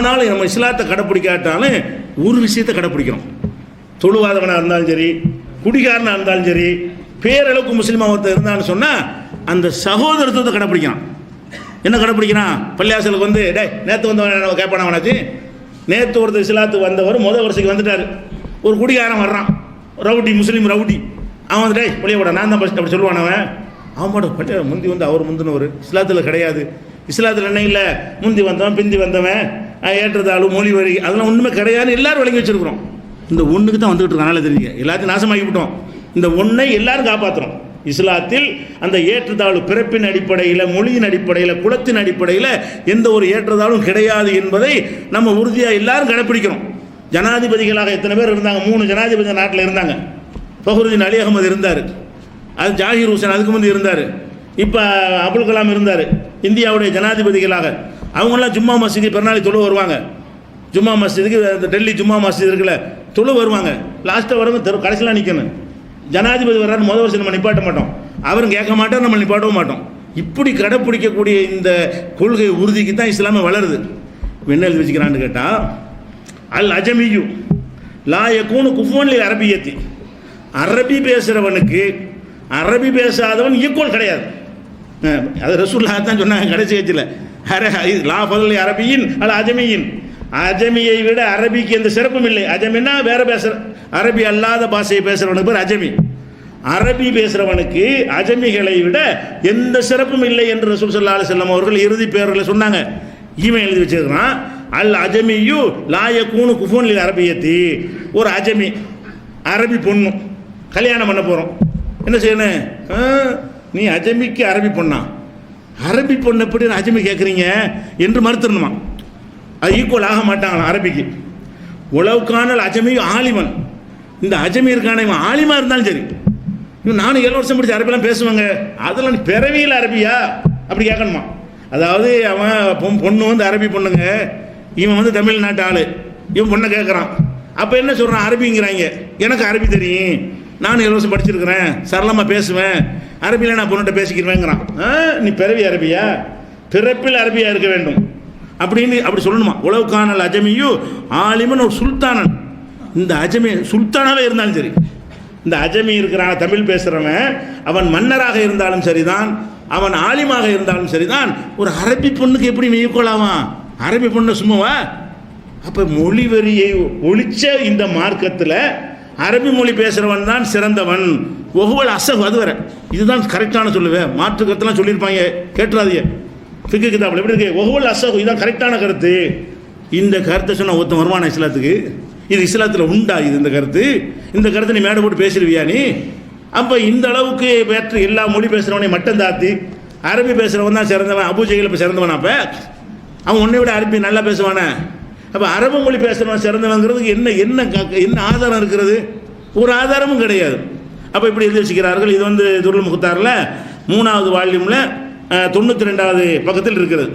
ஆனாலும் நம்ம இஸ்லாத்தை கடைப்பிடிக்காட்டாலும் ஒரு விஷயத்தை கடைப்பிடிக்கிறோம். தொழுவாதவனாக இருந்தாலும் சரி, குடிகாரனாக இருந்தாலும் சரி, பேரளவுக்கு முஸ்லீமாக ஒருத்தர் இருந்தான்னு சொன்னால் அந்த சகோதரத்துவத்தை கடைப்பிடிக்கிறான். என்ன கடைப்பிடிக்கிறான்? பள்ளியாசலுக்கு வந்து டே நேற்று வந்தவன் கேட்பானவனாச்சு. நேற்று ஒருத்தர் இஸ்லாத்துக்கு வந்தவர் முதல் வருஷத்துக்கு வந்துட்டார். ஒரு குடிகாரன் வர்றான், ரவுடி, முஸ்லீம் ரவுடி. அவன் வந்து டே பள்ளிய விட நான் தான் ஃபஸ்ட் அப்படி சொல்லுவான். அவனோட பள்ளிய முந்தி வந்து அவர் முந்தினவர். இஸ்லாத்தில் கிடையாது. இஸ்லாத்தில் என்ன இல்லை, முந்தி வந்தவன் பிந்தி வந்தவன், ஏற்றதாಳು, மொழி வரி, அதெல்லாம் ஒன்றுமே கிடையாது. எல்லாரும் விளங்கி வச்சுருக்கிறோம். இந்த ஒன்றுக்கு தான் வந்துகிட்டு இருக்கனால தெரியுங்க, எல்லாத்தையும் நாசமாக்கி விட்டோம். இந்த ஒன்றை எல்லாரும் காப்பாற்றுறோம். இஸ்லாத்தில் அந்த ஏற்றத்தாழ்வு பிறப்பின் அடிப்படையில், மொழியின் அடிப்படையில், குலத்தின் அடிப்படையில் எந்த ஒரு ஏற்றத்தாழ்வும் கிடையாது என்பதை நம்ம உறுதியாக எல்லாரும் கடைப்பிடிக்கிறோம். ஜனாதிபதிகளாக எத்தனை பேர் இருந்தாங்க? 3 ஜனாதிபதி நாட்டில் இருந்தாங்க. ஃபஹ்ருதீன் அலி அகமது இருந்தார், அது ஜாகிர் ஹுசேன் அதுக்கு முந்தி இருந்தார், இப்போ அபுல் கலாம் இருந்தார் இந்தியாவுடைய ஜனாதிபதிகளாக. அவங்களாம் ஜும்மா மஸ்ஜிது பெருநாளை தொழு வருவாங்க. ஜும்மா மஸ்ஜிதுக்கு டெல்லி ஜும்மா மஸ்ஜித் இருக்குல்ல, தொழு வருவாங்க. லாஸ்ட்டாக வரவங்க கடைசியில் நிற்கணும். ஜனாதிபதி வர்றாரு முதல் வருஷம் நம்ம நிப்பாட்ட மாட்டோம், அவரும் கேட்க மாட்டோம், நம்ம நிப்பாட்டவும் மாட்டோம். இப்படி கடைப்பிடிக்கக்கூடிய இந்த கொள்கை உறுதிக்கு தான் இஸ்லாமே வளருது. என்ன எழுதி வச்சுக்கிறான்னு கேட்டால், அல் அஜமியு லா யகூனு குஃபுவன் லில் அரபியத்தி, அரபி பேசுகிறவனுக்கு அரபி பேசாதவன் ஈக்குவல் கிடையாது. அது ரசூலுல்லாஹ் தான் சொன்னாங்க கடைசி வயசில், லா ஃபதுல் அரபியின் அல் அஜமியின், அஜமியை விட அரபிக்கு எந்த சிறப்பும் இல்லை. அஜமின்னா வேற பேசுகிற, அரபி அல்லாத பாஷையை பேசுகிறவனுக்கு பேர் அஜமி. அரபி பேசுகிறவனுக்கு அஜமிகளை விட எந்த சிறப்பும் இல்லை என்று ரசூல் ஸல்லல்லாஹு அலைஹி வஸல்லம் அவர்கள் இறுதி பேரில் சொன்னாங்க. இவன் எழுதி வச்சிருக்கிறான், அல் அஜமியு லா யகூனு குஃபுவன் லில் அரபியத்தி. ஒரு அஜமி, அரபி பொண்ணு கல்யாணம் பண்ண போகிறோம், என்ன செய்யணும்? நீ அஜமிக்கு அரபி பொண்ணா, அரபி பொண்ணு எப்படி அஜமி கேட்குறீங்க என்று மறுத்துடணுமா? அது ஈக்குவல் ஆக மாட்டாங்களாம் அரபிக்கு. உளவுக்கான அஜமி ஆலிமன், இந்த அஜமி இருக்கான இவன் ஆலிமா இருந்தாலும் சரி, இவன் நானும் 7 வருஷம் படிச்சு அரபிலாம் பேசுவாங்க, அதெல்லாம் பிறவியில் அரபியா அப்படி கேட்கணுமா? அதாவது அவன் பொண்ணு வந்து அரபி பொண்ணுங்க, இவன் வந்து தமிழ்நாட்டு ஆள், இவன் பொண்ணை கேட்குறான். அப்போ என்ன சொல்கிறான்? அரபிங்கிறாங்க. எனக்கு அரபி தெரியும், நானும் 7 வருஷம் படிச்சிருக்கிறேன், சரளமாக பேசுவேன், அரபியில் நான் பொண்ணுகிட்ட பேசிக்கிறேங்கிறான். நீ பிறவி அரபியா? பிறப்பில் அரபியா இருக்க வேண்டும் அப்படின்னு அப்படி சொல்லணுமா? உளவுக்கான அஜமியு ஆலிமன் ஒரு சுல்தானன். இந்த அஜமி சுல்தானாவே இருந்தாலும் சரி, இந்த அஜமி இருக்கிறான் தமிழ் பேசுகிறவன், அவன் மன்னராக இருந்தாலும் சரிதான், அவன் ஆலிமாக இருந்தாலும் சரிதான், ஒரு அரபி பொண்ணுக்கு எப்படி ஈக்குவல் ஆவான்? அரபி பொண்ணு சும்மாவா? அப்போ மொழி வரியை ஒழிச்ச இந்த மார்க்கத்தில் அரபி மொழி பேசுகிறவன் தான் சிறந்தவன். ஒவ்வொரு அசகு அது வர இதுதான் கரெக்டான சொல்லுவேன், மாற்று கருத்துலாம் சொல்லியிருப்பாங்க, கேட்டுறாதீங்க. ஃபிக்கு கிதாபில் எப்படி இருக்கு? ஒவ்வொரு அசகு இதுதான் கரெக்டான கருத்து. இந்த கருத்தை சொன்ன ஒருத்தன் வருமான இஸ்லாத்துக்கு? இது இஸ்லாத்தில் உண்டா? இது இந்த கருத்து, இந்த கருத்தை நீ மேடை போட்டு பேசிடுவியா நீ? அப்போ இந்த அளவுக்கு பேற்று எல்லா மொழி பேசுகிறவனை மட்டம் தாத்தி அரபி பேசுகிறவன் தான் சிறந்தவன், அபூஜையில் இப்போ சிறந்தவன். அப்போ அவன் உன்னை விட அரபி நல்லா பேசுவானே? அப்போ அரபு மொழி பேசுகிறவன் சிறந்தவங்கிறதுக்கு என்ன என்ன என்ன ஆதாரம் இருக்கிறது? ஒரு ஆதாரமும் கிடையாது. அப்போ இப்படி எழுதி வச்சுக்கிறார்கள். இது வந்து துருல் முக்தாரில் 3வது வால்யூமில் 92வது பக்கத்தில் இருக்கிறது.